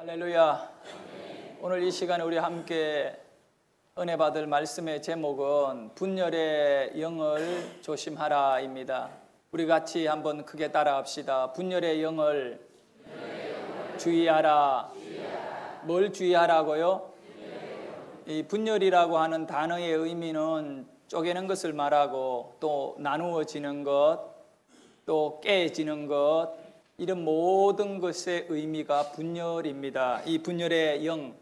할렐루야. 오늘 이 시간에 우리 함께 은혜 받을 말씀의 제목은 분열의 영을 조심하라입니다. 우리 같이 한번 크게 따라합시다. 분열의 영을 주의하라. 뭘 주의하라고요? 이 분열이라고 하는 단어의 의미는 쪼개는 것을 말하고 또 나누어지는 것, 또 깨지는 것, 이런 모든 것의 의미가 분열입니다. 이 분열의 영,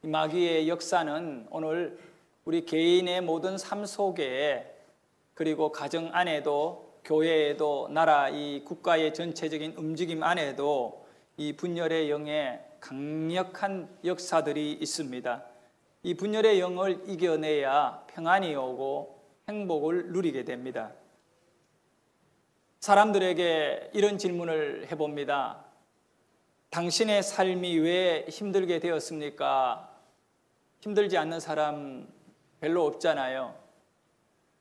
마귀의 역사는 오늘 우리 개인의 모든 삶 속에, 그리고 가정 안에도, 교회에도, 나라, 이 국가의 전체적인 움직임 안에도 이 분열의 영에 강력한 역사들이 있습니다. 이 분열의 영을 이겨내야 평안이 오고 행복을 누리게 됩니다. 사람들에게 이런 질문을 해봅니다. 당신의 삶이 왜 힘들게 되었습니까? 힘들지 않는 사람 별로 없잖아요.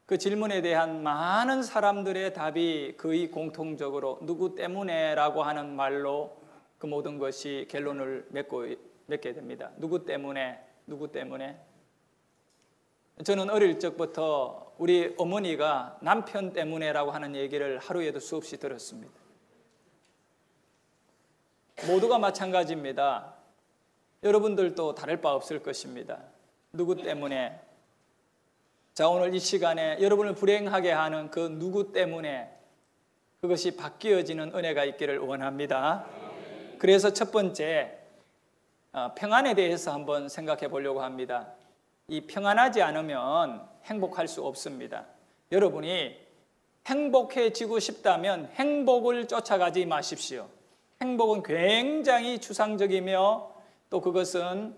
그 질문에 대한 많은 사람들의 답이 거의 공통적으로 누구 때문에라고 하는 말로 그 모든 것이 결론을 맺게 됩니다. 누구 때문에, 누구 때문에. 저는 어릴 적부터 우리 어머니가 남편 때문에라고 하는 얘기를 하루에도 수없이 들었습니다. 모두가 마찬가지입니다. 여러분들도 다를 바 없을 것입니다. 누구 때문에. 자, 오늘 이 시간에 여러분을 불행하게 하는 그 누구 때문에 그것이 바뀌어지는 은혜가 있기를 원합니다. 그래서 첫 번째, 평안에 대해서 한번 생각해 보려고 합니다. 이 평안하지 않으면 행복할 수 없습니다. 여러분이 행복해지고 싶다면 행복을 쫓아가지 마십시오. 행복은 굉장히 추상적이며 또 그것은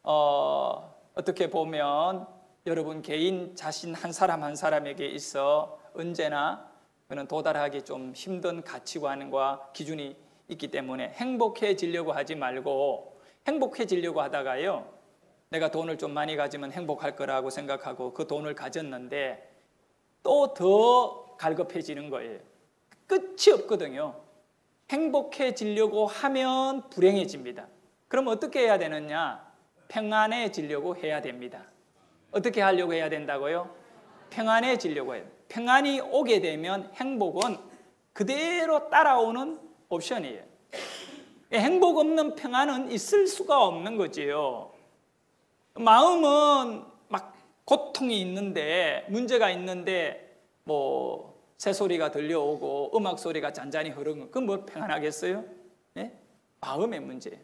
어떻게 보면 여러분 개인 자신 한 사람 한 사람에게 있어 언제나 그는 도달하기 좀 힘든 가치관과 기준이 있기 때문에 행복해지려고 하지 말고, 행복해지려고 하다가요, 내가 돈을 좀 많이 가지면 행복할 거라고 생각하고 그 돈을 가졌는데 또 더 갈급해지는 거예요. 끝이 없거든요. 행복해지려고 하면 불행해집니다. 그럼 어떻게 해야 되느냐? 평안해지려고 해야 됩니다. 어떻게 하려고 해야 된다고요? 평안해지려고 해요. 평안이 오게 되면 행복은 그대로 따라오는 옵션이에요. 행복 없는 평안은 있을 수가 없는 거지요. 마음은 막 고통이 있는데, 문제가 있는데 뭐 새소리가 들려오고 음악 소리가 잔잔히 흐르는 거, 그건 뭐 평안하겠어요? 예? 마음의 문제예요.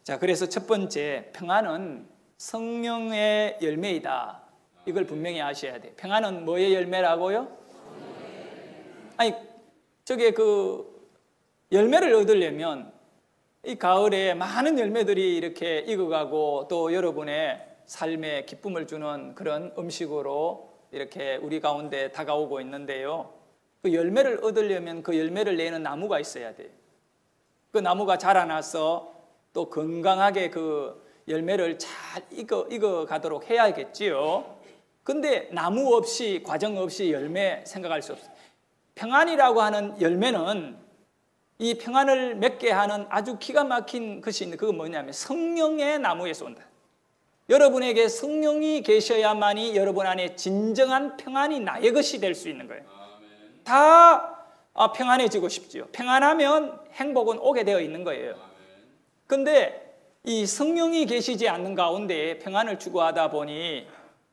자, 그래서 첫 번째, 평안은 성령의 열매이다. 이걸 분명히 아셔야 돼요. 평안은 뭐의 열매라고요? 아니, 저게 그 열매를 얻으려면 이 가을에 많은 열매들이 이렇게 익어가고 또 여러분의 삶에 기쁨을 주는 그런 음식으로 이렇게 우리 가운데 다가오고 있는데요. 그 열매를 얻으려면 그 열매를 내는 나무가 있어야 돼요. 그 나무가 자라나서 또 건강하게 그 열매를 잘 익어가도록 해야겠지요. 근데 나무 없이, 과정 없이 열매 생각할 수 없어요. 평안이라고 하는 열매는 이 평안을 맺게 하는 아주 기가 막힌 것이 있는데 그건 뭐냐면 성령의 나무에서 온다. 여러분에게 성령이 계셔야만이 여러분 안에 진정한 평안이 나의 것이 될 수 있는 거예요. 다 평안해지고 싶지요. 평안하면 행복은 오게 되어 있는 거예요. 그런데 이 성령이 계시지 않는 가운데 평안을 추구하다 보니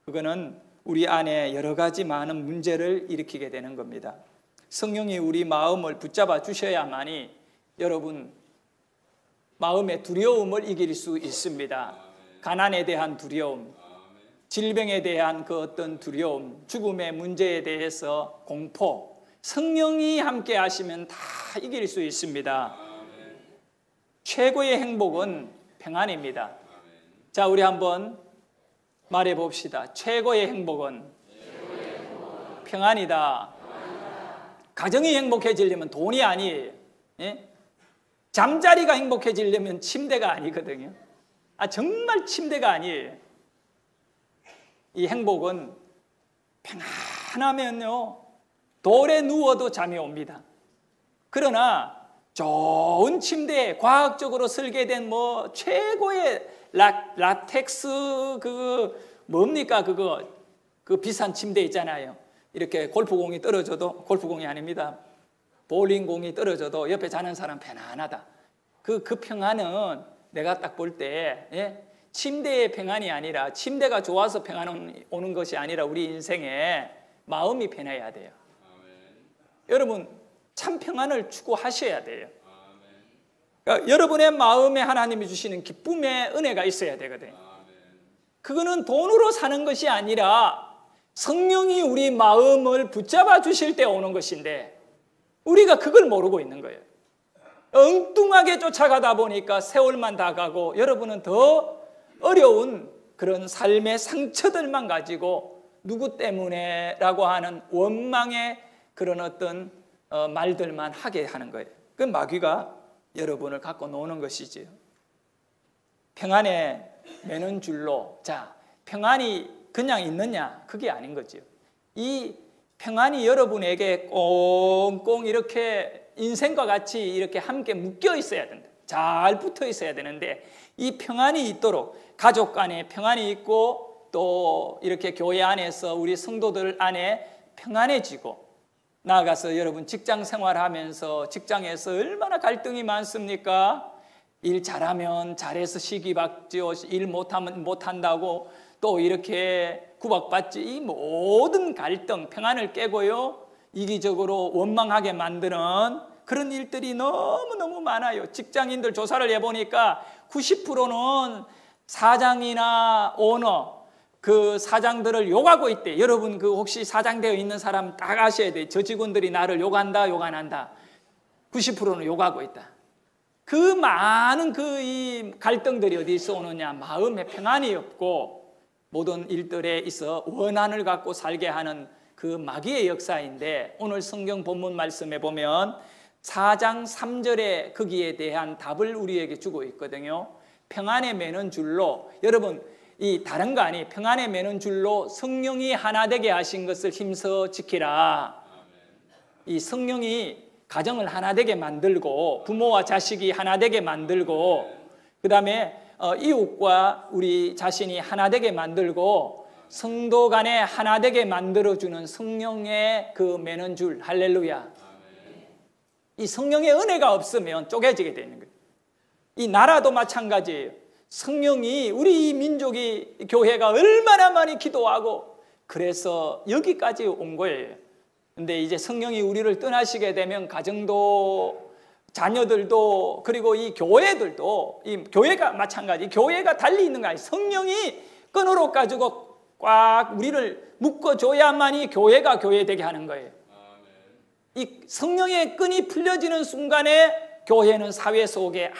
그거는 우리 안에 여러 가지 많은 문제를 일으키게 되는 겁니다. 성령이 우리 마음을 붙잡아 주셔야만이 여러분 마음의 두려움을 이길 수 있습니다. 가난에 대한 두려움, 질병에 대한 그 어떤 두려움, 죽음의 문제에 대해서 공포, 성령이 함께 하시면 다 이길 수 있습니다. 최고의 행복은 평안입니다. 자, 우리 한번 말해 봅시다. 최고의 행복은 평안이다. 가정이 행복해지려면 돈이 아니에요. 예? 잠자리가 행복해지려면 침대가 아니거든요. 정말 침대가 아니에요. 이 행복은 평안하면요, 돌에 누워도 잠이 옵니다. 그러나 좋은 침대, 과학적으로 설계된 뭐 최고의 라텍스 뭡니까 그 비싼 침대 있잖아요. 이렇게 골프공이 떨어져도, 골프공이 아닙니다, 볼링공이 떨어져도 옆에 자는 사람 편안하다. 그 평안은 내가 딱 볼 때, 예? 침대의 평안이 아니라, 침대가 좋아서 평안 오는 것이 아니라 우리 인생에 마음이 편해야 돼요. 여러분 참 평안을 추구하셔야 돼요. 그러니까 여러분의 마음에 하나님이 주시는 기쁨의 은혜가 있어야 되거든요. 그거는 돈으로 사는 것이 아니라 성령이 우리 마음을 붙잡아 주실 때 오는 것인데, 우리가 그걸 모르고 있는 거예요. 엉뚱하게 쫓아가다 보니까 세월만 다 가고, 여러분은 더 어려운 그런 삶의 상처들만 가지고 누구 때문에 라고 하는 원망의 그런 어떤 말들만 하게 하는 거예요. 그 마귀가 여러분을 갖고 노는 것이지요. 평안에 매는 줄로, 자, 평안이 그냥 있느냐? 그게 아닌 거죠. 이 평안이 여러분에게 꽁꽁 이렇게 인생과 같이 이렇게 함께 묶여 있어야 된다. 잘 붙어 있어야 되는데, 이 평안이 있도록 가족 간에 평안이 있고, 또 이렇게 교회 안에서 우리 성도들 안에 평안해지고, 나아가서 여러분 직장 생활하면서 직장에서 얼마나 갈등이 많습니까? 일 잘하면 잘해서 시기받죠. 일 못하면 못한다고 또 이렇게 구박받지. 이 모든 갈등, 평안을 깨고요, 이기적으로 원망하게 만드는 그런 일들이 너무너무 많아요. 직장인들 조사를 해보니까 90%는 사장이나 오너, 그 사장들을 욕하고 있대. 여러분 그 혹시 사장되어 있는 사람 딱 아셔야 돼. 저 직원들이 나를 욕한다, 욕 안 한다. 90%는 욕하고 있다. 그 많은 이 갈등들이 어디서 오느냐? 마음에 평안이 없고 모든 일들에 있어 원한을 갖고 살게 하는 그 마귀의 역사인데, 오늘 성경 본문 말씀에 보면 4장 3절에 거기에 대한 답을 우리에게 주고 있거든요. 평안에 매는 줄로, 여러분 이 다른 거 아니, 평안에 매는 줄로 성령이 하나 되게 하신 것을 힘써 지키라. 이 성령이 가정을 하나 되게 만들고, 부모와 자식이 하나 되게 만들고, 그 다음에 이웃과 우리 자신이 하나 되게 만들고, 성도 간에 하나 되게 만들어주는 성령의 그 매는 줄. 할렐루야. 이 성령의 은혜가 없으면 쪼개지게 되는 거예요. 이 나라도 마찬가지예요. 성령이, 우리 이 민족이, 교회가 얼마나 많이 기도하고 그래서 여기까지 온 거예요. 근데 이제 성령이 우리를 떠나시게 되면 가정도, 자녀들도, 그리고 이 교회들도, 이 교회가 마찬가지, 교회가 달리 있는 거 아니에요. 성령이 끈으로 가지고 꽉 우리를 묶어줘야만이 교회가 교회되게 하는 거예요. 이 성령의 끈이 풀려지는 순간에 교회는 사회 속에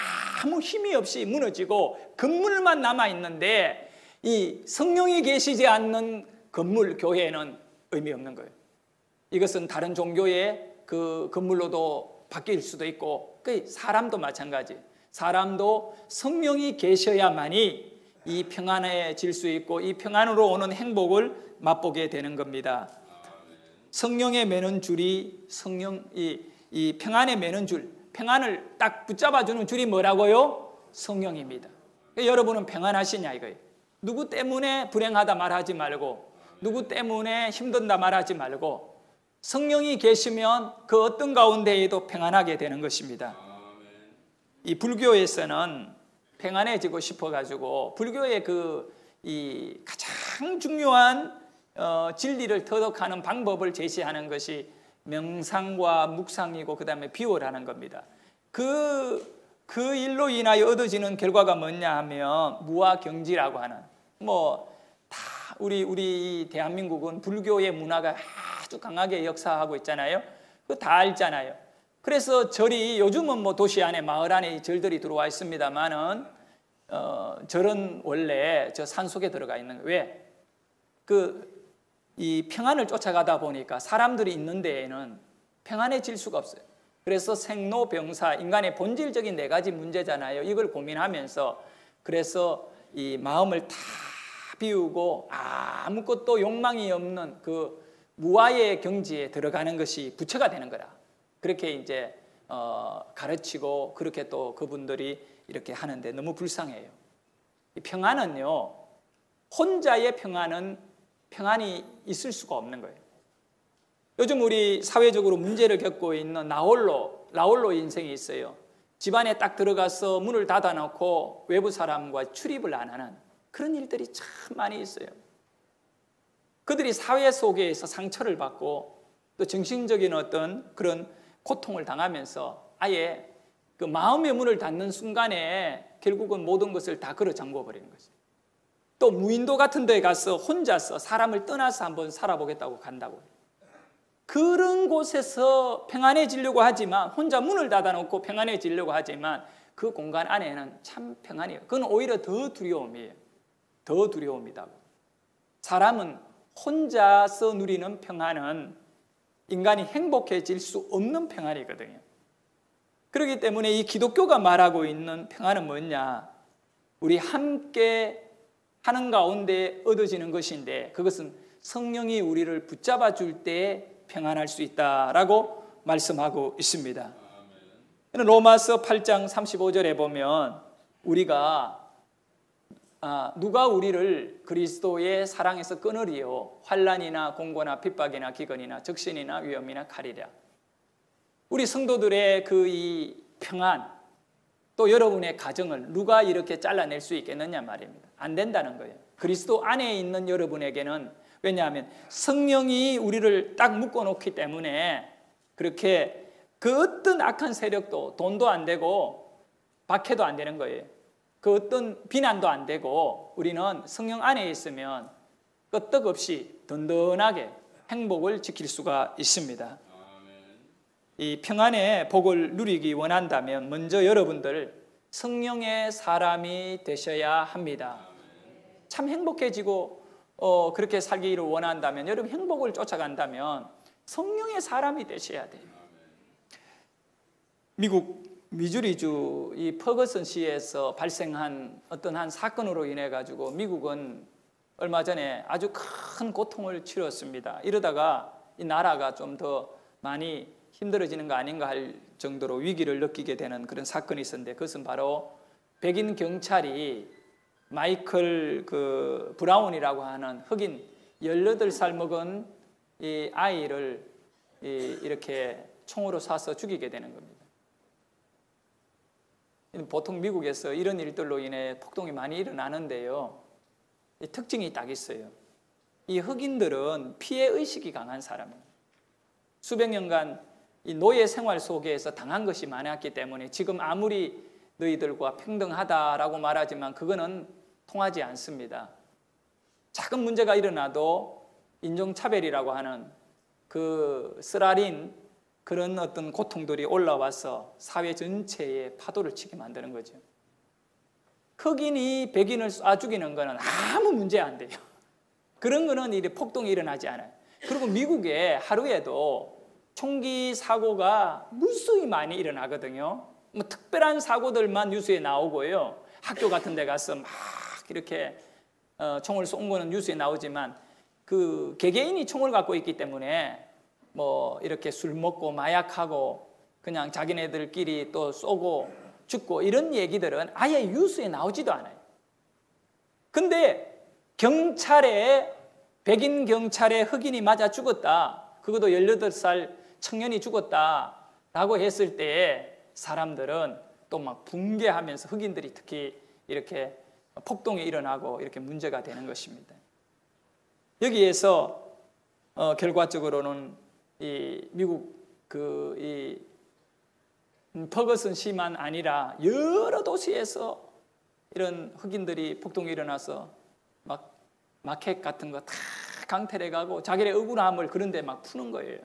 아무 힘이 없이 무너지고 건물만 남아있는데, 이 성령이 계시지 않는 건물, 교회는 의미 없는 거예요. 이것은 다른 종교의 그 건물로도 바뀔 수도 있고, 그 사람도 마찬가지. 사람도 성령이 계셔야만이 이 평안해질 수 있고, 이 평안으로 오는 행복을 맛보게 되는 겁니다. 성령의 매는 줄이, 이 평안에 매는 줄, 평안을 딱 붙잡아주는 줄이 뭐라고요? 성령입니다. 여러분은 평안하시냐 이거예요. 누구 때문에 불행하다 말하지 말고, 누구 때문에 힘든다 말하지 말고, 성령이 계시면 그 어떤 가운데에도 평안하게 되는 것입니다. 이 불교에서는 평안해지고 싶어가지고, 불교의 이 가장 중요한 진리를 터득하는 방법을 제시하는 것이 명상과 묵상이고, 그 다음에 비워라는 겁니다. 그 일로 인하여 얻어지는 결과가 뭐냐 하면 무아경지라고 하는, 다 우리 대한민국은 불교의 문화가 아주 강하게 역사하고 있잖아요. 그거 다 알잖아요. 그래서 절이, 요즘은 도시 안에, 마을 안에 절들이 들어와 있습니다만은, 절은 원래 저 산속에 들어가 있는 거예요. 왜? 이 평안을 쫓아가다 보니까 사람들이 있는 데에는 평안해질 수가 없어요. 그래서 생로병사, 인간의 본질적인 4가지 문제잖아요. 이걸 고민하면서, 그래서 이 마음을 다 비우고 아무것도 욕망이 없는 그 무아의 경지에 들어가는 것이 부처가 되는 거라. 그렇게 이제 가르치고 그렇게 또 그분들이 이렇게 하는데 너무 불쌍해요. 이 평안은요, 혼자의 평안이 있을 수가 없는 거예요. 요즘 우리 사회적으로 문제를 겪고 있는 나홀로 인생이 있어요. 집안에 딱 들어가서 문을 닫아놓고 외부 사람과 출입을 안 하는 그런 일들이 참 많이 있어요. 그들이 사회 속에서 상처를 받고 또 정신적인 어떤 그런 고통을 당하면서 아예 그 마음의 문을 닫는 순간에 결국은 모든 것을 다 걸어 잠궈 버리는 거죠. 또 무인도 같은 데에 가서 혼자서 사람을 떠나서 한번 살아보겠다고 간다고. 그런 곳에서 평안해지려고 하지만 혼자 문을 닫아놓고 평안해지려고 하지만 그 공간 안에는 참 평안이에요. 그건 오히려 더 두려움이에요. 더 두려움이다. 사람은 혼자서 누리는 평안은 인간이 행복해질 수 없는 평안이거든요. 그렇기 때문에 이 기독교가 말하고 있는 평안은 뭐냐? 우리 함께 하는 가운데 얻어지는 것인데 그것은 성령이 우리를 붙잡아 줄 때 평안할 수 있다라고 말씀하고 있습니다. 로마서 8장 35절에 보면 우리가 누가 우리를 그리스도의 사랑에서 끊으리요? 환난이나 공고나 핍박이나 기근이나 적신이나 위험이나 칼이랴. 우리 성도들의 그 이 평안, 또 여러분의 가정을 누가 이렇게 잘라낼 수 있겠느냐 말입니다. 안 된다는 거예요. 그리스도 안에 있는 여러분에게는, 왜냐하면 성령이 우리를 딱 묶어놓기 때문에 그렇게 그 어떤 악한 세력도 돈도 안 되고 박해도 안 되는 거예요. 그 어떤 비난도 안 되고 우리는 성령 안에 있으면 끄떡없이 든든하게 행복을 지킬 수가 있습니다. 이 평안의 복을 누리기 원한다면 먼저 여러분들 성령의 사람이 되셔야 합니다. 참 행복해지고 그렇게 살기를 원한다면, 여러분 행복을 쫓아간다면 성령의 사람이 되셔야 돼요. 미국 미주리주 이 퍼거슨 시에서 발생한 어떤 한 사건으로 인해 가지고 미국은 얼마 전에 아주 큰 고통을 치렀습니다. 이러다가 이 나라가 좀 더 많이 힘들어지는 거 아닌가 할 정도로 위기를 느끼게 되는 그런 사건이 있었는데, 그것은 바로 백인 경찰이 마이클 브라운이라고 하는 흑인 18살 먹은 이 아이를 이렇게 총으로 쏴서 죽이게 되는 겁니다. 보통 미국에서 이런 일들로 인해 폭동이 많이 일어나는데요, 이 특징이 딱 있어요. 이 흑인들은 피해의식이 강한 사람이에요. 수백 년간 이 노예 생활 속에서 당한 것이 많았기 때문에 지금 아무리 너희들과 평등하다라고 말하지만 그거는 통하지 않습니다. 작은 문제가 일어나도 인종차별이라고 하는 그 쓰라린 그런 어떤 고통들이 올라와서 사회 전체에 파도를 치게 만드는 거죠. 흑인이 백인을 쏴 죽이는 거는 아무 문제 안 돼요. 그런 거는 이제 폭동이 일어나지 않아요. 그리고 미국에 하루에도 총기 사고가 무수히 많이 일어나거든요. 뭐 특별한 사고들만 뉴스에 나오고요. 학교 같은 데 가서 막 이렇게 총을 쏜 거는 뉴스에 나오지만 그 개개인이 총을 갖고 있기 때문에 뭐 이렇게 술 먹고 마약하고 그냥 자기네들끼리 또 쏘고 죽고 이런 얘기들은 아예 뉴스에 나오지도 않아요. 근데 백인 경찰에 흑인이 맞아 죽었다, 그것도 18살 청년이 죽었다라고 했을 때 사람들은 또 막 붕괴하면서, 흑인들이 특히 이렇게 폭동이 일어나고 이렇게 문제가 되는 것입니다. 여기에서 결과적으로는 이 미국 이 퍼거슨 시만 아니라 여러 도시에서 이런 흑인들이 폭동이 일어나서 막 마켓 같은 거 다 강탈해 가고 자기의 억울함을 그런 데 막 푸는 거예요.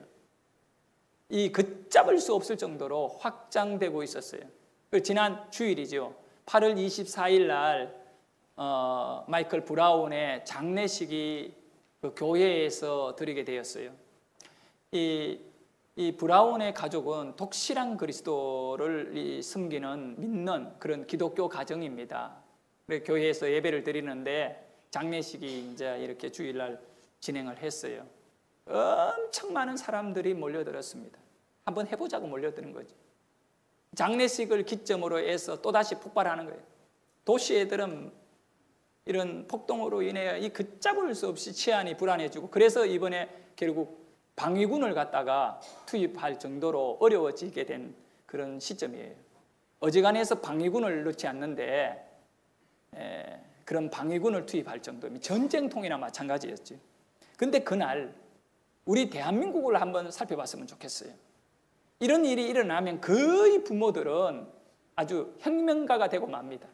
이 걷잡을 수 없을 정도로 확장되고 있었어요. 지난 주일이죠. 8월 24일 날 마이클 브라운의 장례식이 그 교회에서 드리게 되었어요. 이 브라운의 가족은 독실한 그리스도를 믿는 그런 기독교 가정입니다. 교회에서 예배를 드리는데 장례식이 이제 이렇게 주일날 진행을 했어요. 엄청 많은 사람들이 몰려들었습니다. 한번 해보자고 몰려드는 거죠. 장례식을 기점으로 해서 또다시 폭발하는 거예요. 도시 애들은 이런 폭동으로 인해 이 걷잡을 수 없이 치안이 불안해지고, 그래서 이번에 결국 방위군을 갖다가 투입할 정도로 어려워지게 된 그런 시점이에요. 어지간해서 방위군을 넣지 않는데 그런 방위군을 투입할 정도면 전쟁통이나 마찬가지였죠. 근데 그날 우리 대한민국을 한번 살펴봤으면 좋겠어요. 이런 일이 일어나면 거의 부모들은 아주 혁명가가 되고 맙니다.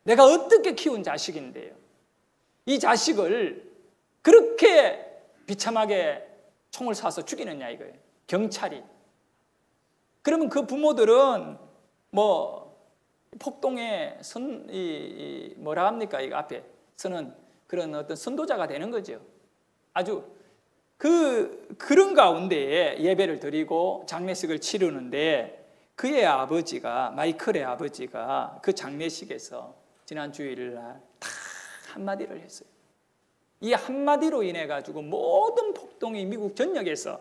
내가 어떻게 키운 자식인데요, 이 자식을 그렇게 비참하게 총을 쏴서 죽이느냐 이거예요, 경찰이. 그러면 그 부모들은 뭐 폭동의 뭐라 합니까, 이 앞에 서는 그런 어떤 선도자가 되는 거죠. 아주 그런 가운데에 예배를 드리고 장례식을 치르는데, 그의 아버지가, 마이클의 아버지가 그 장례식에서 지난 주일날 딱 한마디를 했어요. 이 한마디로 인해 가지고 모든 폭동이 미국 전역에서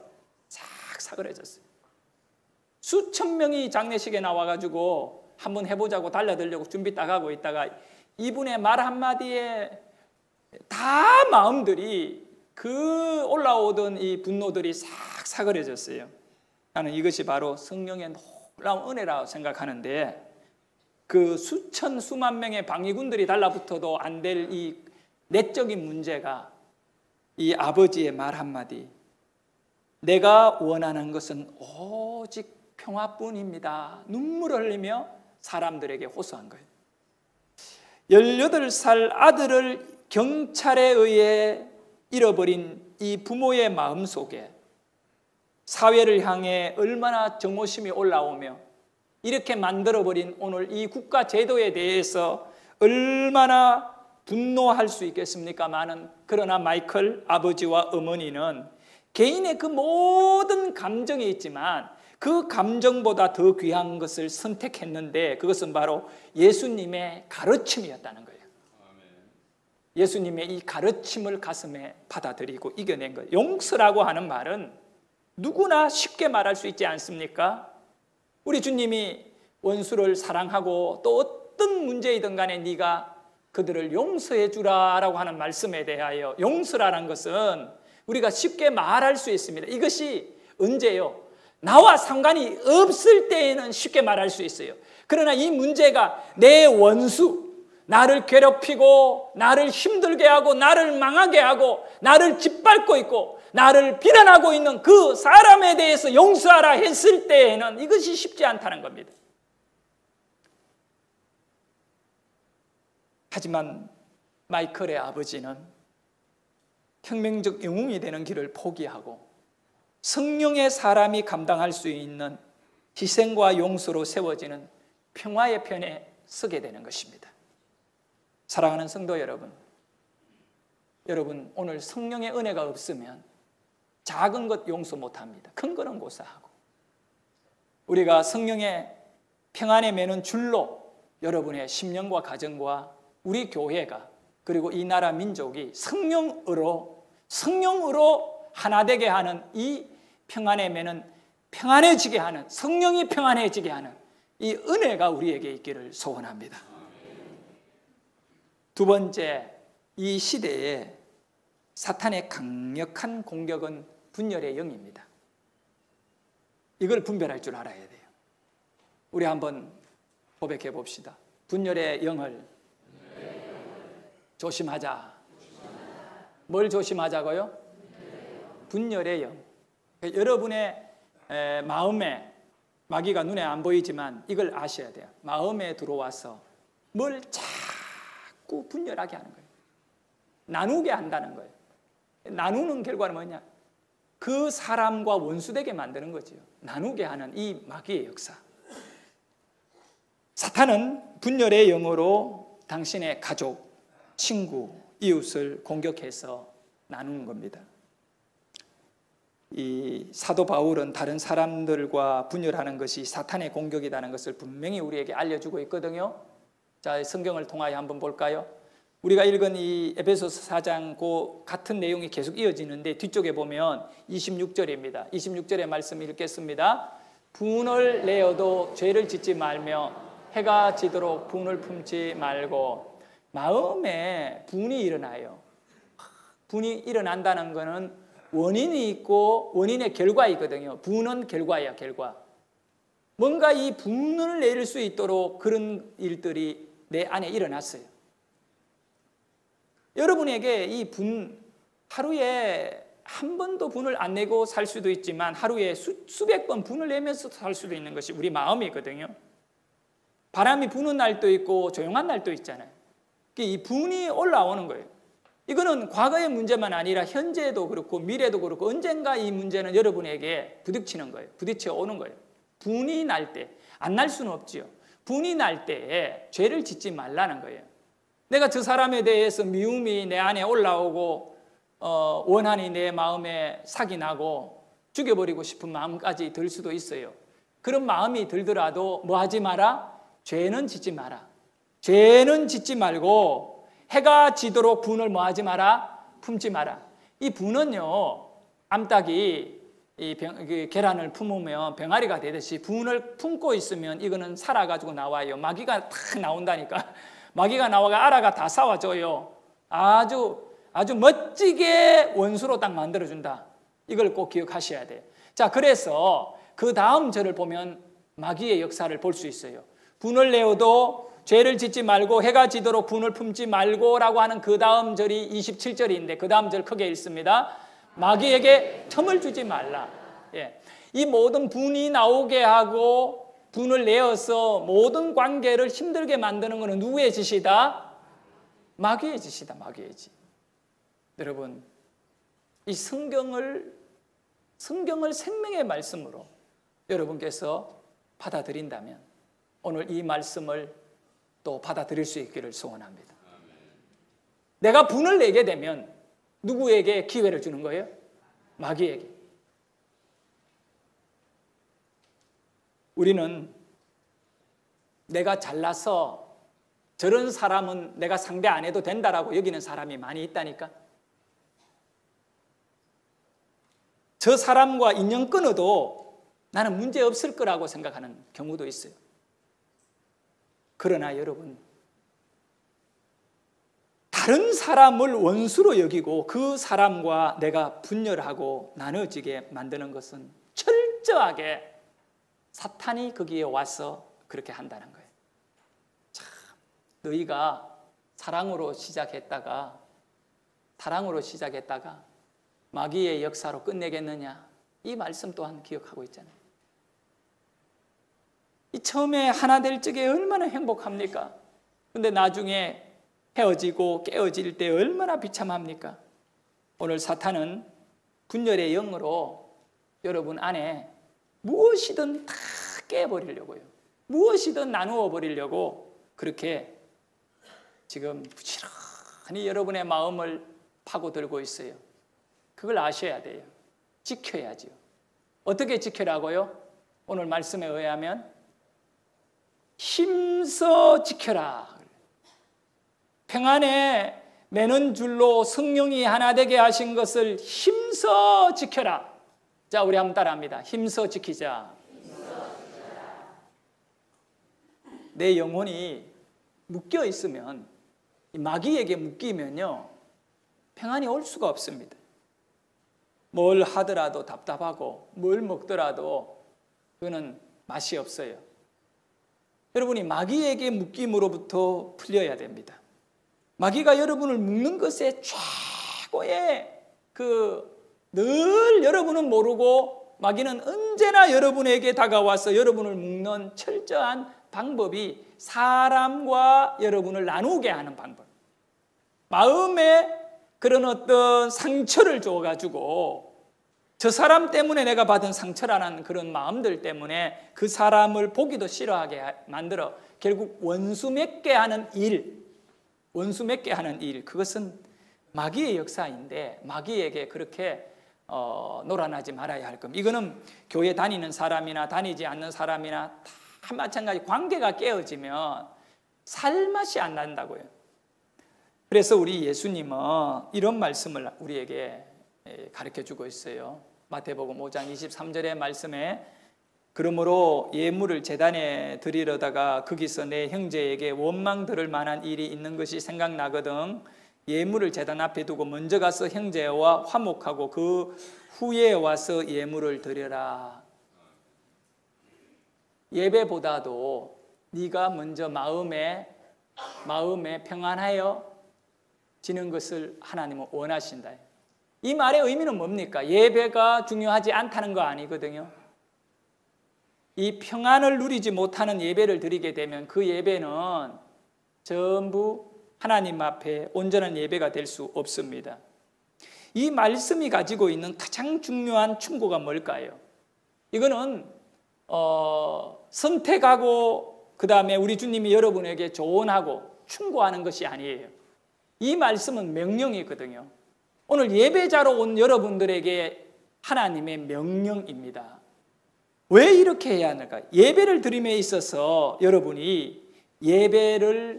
싹 사그라졌어요. 수천 명이 장례식에 나와가지고 한번 해보자고 달려들려고 준비 딱 하고 있다가 이분의 말 한마디에 다 마음들이, 그 올라오던 이 분노들이 싹 사그려졌어요. 나는 이것이 바로 성령의 놀라운 은혜라고 생각하는데, 그 수만 명의 방위군들이 달라붙어도 안 될 이 내적인 문제가 이 아버지의 말 한마디, 내가 원하는 것은 오직 평화뿐입니다, 눈물을 흘리며 사람들에게 호소한 거예요. 18살 아들을 경찰에 의해 잃어버린 이 부모의 마음속에 사회를 향해 얼마나 정오심이 올라오며, 이렇게 만들어버린 오늘 이 국가 제도에 대해서 얼마나 분노할 수 있겠습니까마는, 그러나 마이클 아버지와 어머니는 개인의 그 모든 감정이 있지만 그 감정보다 더 귀한 것을 선택했는데, 그것은 바로 예수님의 가르침이었다는 거예요. 예수님의 이 가르침을 가슴에 받아들이고 이겨낸 거예요. 용서라고 하는 말은 누구나 쉽게 말할 수 있지 않습니까? 우리 주님이 원수를 사랑하고 또 어떤 문제이든 간에 네가 그들을 용서해 주라라고 하는 말씀에 대하여, 용서라는 것은 우리가 쉽게 말할 수 있습니다. 이것이 언제요? 나와 상관이 없을 때에는 쉽게 말할 수 있어요. 그러나 이 문제가 내 원수, 나를 괴롭히고 나를 힘들게 하고 나를 망하게 하고 나를 짓밟고 있고 나를 비난하고 있는 그 사람에 대해서 용서하라 했을 때에는 이것이 쉽지 않다는 겁니다. 하지만 마이클의 아버지는 혁명적 영웅이 되는 길을 포기하고 성령의 사람이 감당할 수 있는 희생과 용서로 세워지는 평화의 편에 서게 되는 것입니다. 사랑하는 성도 여러분, 오늘 성령의 은혜가 없으면 작은 것 용서 못합니다. 큰 거는 고사하고, 우리가 성령의 평안에 매는 줄로 여러분의 심령과 가정과 우리 교회가, 그리고 이 나라 민족이 성령으로 하나 되게 하는, 이 평안에 매는 평안해지게 하는, 성령이 평안해지게 하는 이 은혜가 우리에게 있기를 소원합니다. 두 번째, 이 시대에 사탄의 강력한 공격은 분열의 영입니다. 이걸 분별할 줄 알아야 돼요. 우리 한번 고백해 봅시다. 분열의 영을 조심하자. 뭘 조심하자고요? 분열의 영. 여러분의 마음에, 마귀가 눈에 안 보이지만 이걸 아셔야 돼요. 마음에 들어와서 뭘 자꾸 분열하게 하는 거예요. 나누게 한다는 거예요. 나누는 결과는 뭐냐? 그 사람과 원수되게 만드는 거죠. 나누게 하는 이 마귀의 역사. 사탄은 분열의 영으로 당신의 가족, 친구, 이웃을 공격해서 나누는 겁니다. 이 사도 바울은 다른 사람들과 분열하는 것이 사탄의 공격이라는 것을 분명히 우리에게 알려주고 있거든요. 자, 성경을 통하여 한번 볼까요? 우리가 읽은 이 에베소서 4장 그 같은 내용이 계속 이어지는데 뒤쪽에 보면 26절입니다. 26절의 말씀 읽겠습니다. 분을 내어도 죄를 짓지 말며 해가 지도록 분을 품지 말고. 마음에 분이 일어나요. 분이 일어난다는 것은 원인이 있고 원인의 결과이거든요. 분은 결과야, 결과. 뭔가 이 분을 내릴 수 있도록 그런 일들이 내 안에 일어났어요. 여러분에게 이 분, 하루에 한 번도 분을 안 내고 살 수도 있지만 하루에 수백 번 분을 내면서 살 수도 있는 것이 우리 마음이거든요. 바람이 부는 날도 있고 조용한 날도 있잖아요. 이 분이 올라오는 거예요. 이거는 과거의 문제만 아니라 현재도 그렇고 미래도 그렇고 언젠가 이 문제는 여러분에게 부딪히는 거예요. 부딪혀 오는 거예요. 분이 날 때, 안 날 수는 없지요. 분이 날 때에 죄를 짓지 말라는 거예요. 내가 저 사람에 대해서 미움이 내 안에 올라오고 원한이 내 마음에 삭이 나고 죽여버리고 싶은 마음까지 들 수도 있어요. 그런 마음이 들더라도 뭐 하지 마라? 죄는 짓지 마라. 죄는 짓지 말고 해가 지도록 분을 뭐 하지 마라? 품지 마라. 이 분은요, 암탉이 계란을 품으면 병아리가 되듯이 분을 품고 있으면 이거는 살아가지고 나와요. 마귀가 탁 나온다니까. 마귀가 나와가 알아가 다 싸워줘요. 아주 멋지게 원수로 딱 만들어준다. 이걸 꼭 기억하셔야 돼요. 자, 그래서 그 다음 절을 보면 마귀의 역사를 볼 수 있어요. 분을 내어도 죄를 짓지 말고 해가 지도록 분을 품지 말고 라고 하는 그 다음 절이 27절인데 그 다음 절 크게 읽습니다. 마귀에게 틈을 주지 말라. 예. 이 모든 분이 나오게 하고 분을 내어서 모든 관계를 힘들게 만드는 것은 누구의 짓이다? 마귀의 짓이다. 마귀의 짓. 여러분, 이 성경을 생명의 말씀으로 여러분께서 받아들인다면 오늘 이 말씀을 또 받아들일 수 있기를 소원합니다. 내가 분을 내게 되면 누구에게 기회를 주는 거예요? 마귀에게. 우리는 내가 잘나서 저런 사람은 내가 상대 안 해도 된다라고 여기는 사람이 많이 있다니까. 저 사람과 인연 끊어도 나는 문제 없을 거라고 생각하는 경우도 있어요. 그러나 여러분, 다른 사람을 원수로 여기고 그 사람과 내가 분열하고 나눠지게 만드는 것은 철저하게 사탄이 거기에 와서 그렇게 한다는 거예요. 참, 너희가 사랑으로 시작했다가 마귀의 역사로 끝내겠느냐? 이 말씀 또한 기억하고 있잖아요. 이 처음에 하나 될 적에 얼마나 행복합니까? 근데 나중에 헤어지고 깨어질 때 얼마나 비참합니까? 오늘 사탄은 분열의 영으로 여러분 안에 무엇이든 다 깨버리려고요. 무엇이든 나누어 버리려고 그렇게 지금 부지런히 여러분의 마음을 파고들고 있어요. 그걸 아셔야 돼요. 지켜야죠. 어떻게 지켜라고요? 오늘 말씀에 의하면 힘써 지켜라. 평안에 매는 줄로 성령이 하나 되게 하신 것을 힘써 지켜라. 자, 우리 한번 따라합니다. 힘써 지키자. 내 영혼이 묶여 있으면, 마귀에게 묶이면요, 평안이 올 수가 없습니다. 뭘 하더라도 답답하고 뭘 먹더라도 그거는 맛이 없어요. 여러분이 마귀에게 묶임으로부터 풀려야 됩니다. 마귀가 여러분을 묶는 것에 최고의 늘 여러분은 모르고 마귀는 언제나 여러분에게 다가와서 여러분을 묶는 철저한 방법이 사람과 여러분을 나누게 하는 방법. 마음에 그런 어떤 상처를 줘가지고 저 사람 때문에 내가 받은 상처라는 그런 마음들 때문에 그 사람을 보기도 싫어하게 만들어 결국 원수 맺게 하는 일, 그것은 마귀의 역사인데 마귀에게 그렇게 놀아나지 말아야 할 겁니다. 이거는 교회 다니는 사람이나 다니지 않는 사람이나 다 마찬가지. 관계가 깨어지면 살맛이 안 난다고요. 그래서 우리 예수님은 이런 말씀을 우리에게 가르쳐주고 있어요. 마태복음 5장 23절의 말씀에 그러므로 예물을 제단에 드리려다가 거기서 내 형제에게 원망 들을 만한 일이 있는 것이 생각나거든 예물을 제단 앞에 두고 먼저 가서 형제와 화목하고 그 후에 와서 예물을 드려라. 예배보다도 네가 먼저 마음에 평안하여 지는 것을 하나님은 원하신다. 이 말의 의미는 뭡니까? 예배가 중요하지 않다는 거 아니거든요. 이 평안을 누리지 못하는 예배를 드리게 되면 그 예배는 전부 하나님 앞에 온전한 예배가 될 수 없습니다. 이 말씀이 가지고 있는 가장 중요한 충고가 뭘까요? 이거는 선택하고 그 다음에 우리 주님이 여러분에게 조언하고 충고하는 것이 아니에요. 이 말씀은 명령이거든요. 오늘 예배자로 온 여러분들에게 하나님의 명령입니다. 왜 이렇게 해야 하는가? 예배를 드림에 있어서 여러분이 예배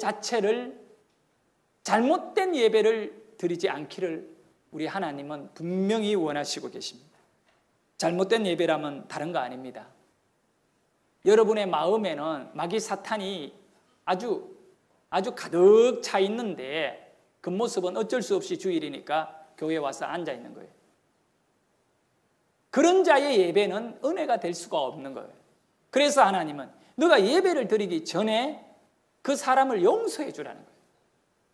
자체를 잘못된 예배를 드리지 않기를 우리 하나님은 분명히 원하시고 계십니다. 잘못된 예배라면 다른 거 아닙니다. 여러분의 마음에는 마귀 사탄이 아주 가득 차 있는데 그 모습은 어쩔 수 없이 주일이니까 교회에 와서 앉아 있는 거예요. 그런 자의 예배는 은혜가 될 수가 없는 거예요. 그래서 하나님은 너가 예배를 드리기 전에 그 사람을 용서해 주라는 거예요.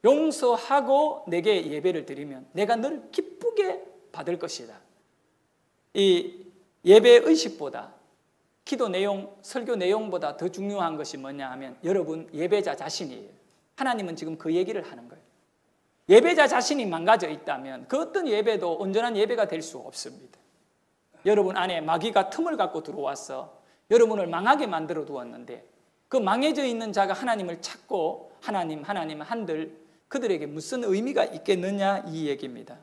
용서하고 내게 예배를 드리면 내가 너를 기쁘게 받을 것이다. 이 예배 의식보다 기도 내용, 설교 내용보다 더 중요한 것이 뭐냐 하면 여러분 예배자 자신이에요. 하나님은 지금 그 얘기를 하는 거예요. 예배자 자신이 망가져 있다면 그 어떤 예배도 온전한 예배가 될 수 없습니다. 여러분 안에 마귀가 틈을 갖고 들어와서 여러분을 망하게 만들어 두었는데 그 망해져 있는 자가 하나님을 찾고 하나님 한들 그들에게 무슨 의미가 있겠느냐 이 얘기입니다.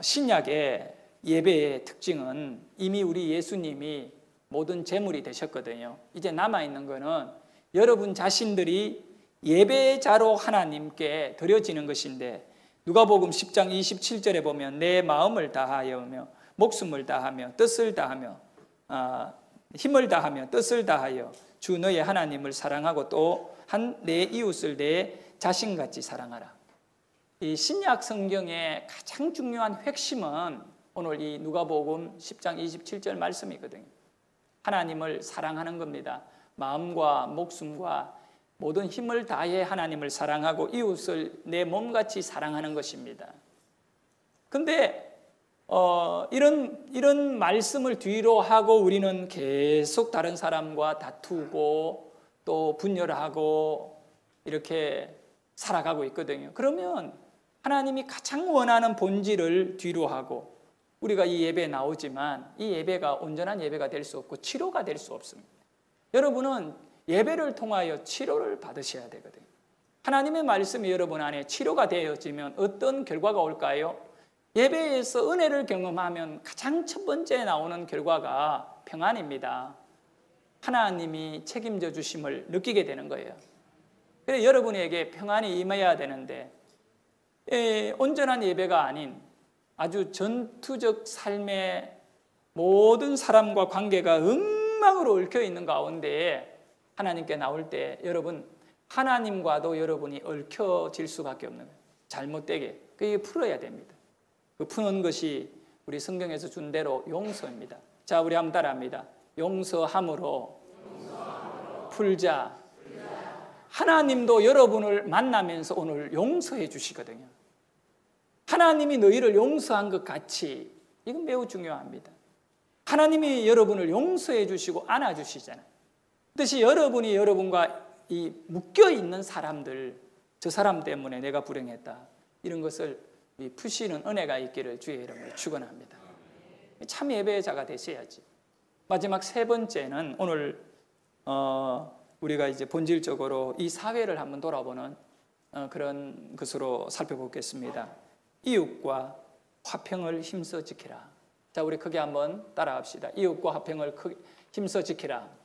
신약의 예배의 특징은 이미 우리 예수님이 모든 제물이 되셨거든요. 이제 남아있는 거는 여러분 자신들이 예배자로 하나님께 드려지는 것인데 누가복음 10장 27절에 보면 내 마음을 다하여 목숨을 다하며 뜻을 다하며 힘을 다하며 뜻을 다하여 주 너의 하나님을 사랑하고 또 한 내 이웃을 내 자신같이 사랑하라. 이 신약 성경의 가장 중요한 핵심은 오늘 이 누가복음 10장 27절 말씀이거든요. 하나님을 사랑하는 겁니다. 마음과 목숨과 모든 힘을 다해 하나님을 사랑하고 이웃을 내 몸같이 사랑하는 것입니다. 근데 이런 말씀을 뒤로 하고 우리는 계속 다른 사람과 다투고 또 분열하고 이렇게 살아가고 있거든요. 그러면 하나님이 가장 원하는 본질을 뒤로 하고 우리가 이 예배에 나오지만 이 예배가 온전한 예배가 될 수 없고 치료가 될 수 없습니다. 여러분은 예배를 통하여 치료를 받으셔야 되거든요. 하나님의 말씀이 여러분 안에 치료가 되어지면 어떤 결과가 올까요? 예배에서 은혜를 경험하면 가장 첫 번째 나오는 결과가 평안입니다. 하나님이 책임져 주심을 느끼게 되는 거예요. 그래서 여러분에게 평안이 임해야 되는데 온전한 예배가 아닌 아주 전투적 삶의 모든 사람과 관계가 엉망으로 얽혀 있는 가운데 하나님께 나올 때 여러분 하나님과도 여러분이 얽혀질 수밖에 없는 거예요. 잘못되게 그게 풀어야 됩니다. 그 푸는 것이 우리 성경에서 준 대로 용서입니다. 자, 우리 한번 따라합니다. 용서함으로 풀자. 하나님도 여러분을 만나면서 오늘 용서해 주시거든요. 하나님이 너희를 용서한 것 같이 이건 매우 중요합니다. 하나님이 여러분을 용서해 주시고 안아주시잖아요. 뜻이 여러분이 여러분과 이 묶여있는 사람들 저 사람 때문에 내가 불행했다 이런 것을 푸시는 은혜가 있기를 주의 이름으로 축원합니다. 참 예배자가 되셔야지. 마지막 세 번째는 오늘 우리가 이제 본질적으로 이 사회를 한번 돌아보는 그런 것으로 살펴보겠습니다. 이웃과 화평을 힘써 지키라. 자, 우리 크게 한번 따라합시다. 이웃과 화평을 힘써 지키라.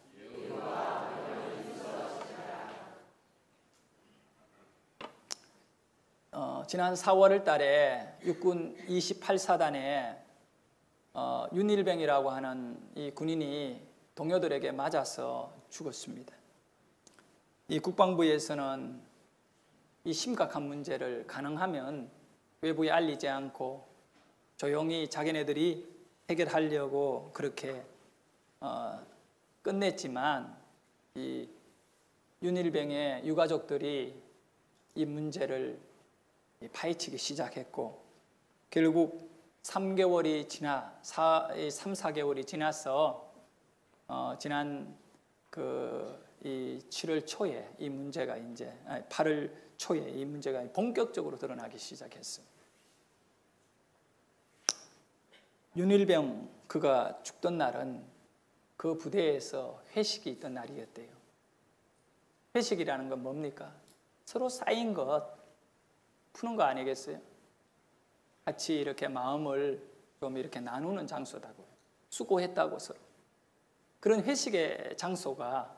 지난 4월 달에 육군 28사단에 윤일병이라고 하는 이 군인이 동료들에게 맞아서 죽었습니다. 이 국방부에서는 이 심각한 문제를 가능하면 외부에 알리지 않고 조용히 자기네들이 해결하려고 그렇게 끝냈지만 이 윤일병의 유가족들이 이 문제를 파헤치기 시작했고 결국 3개월이 지나 3, 4개월이 지나서 지난 이 7월 초에 이 문제가 이제 8월 초에 이 문제가 본격적으로 드러나기 시작했어요. 윤일병 그가 죽던 날은 그 부대에서 회식이 있던 날이었대요. 회식이라는 건 뭡니까? 서로 쌓인 것 푸는 거 아니겠어요? 같이 이렇게 마음을 좀 이렇게 나누는 장소다고요. 수고했다고 서로. 그런 회식의 장소가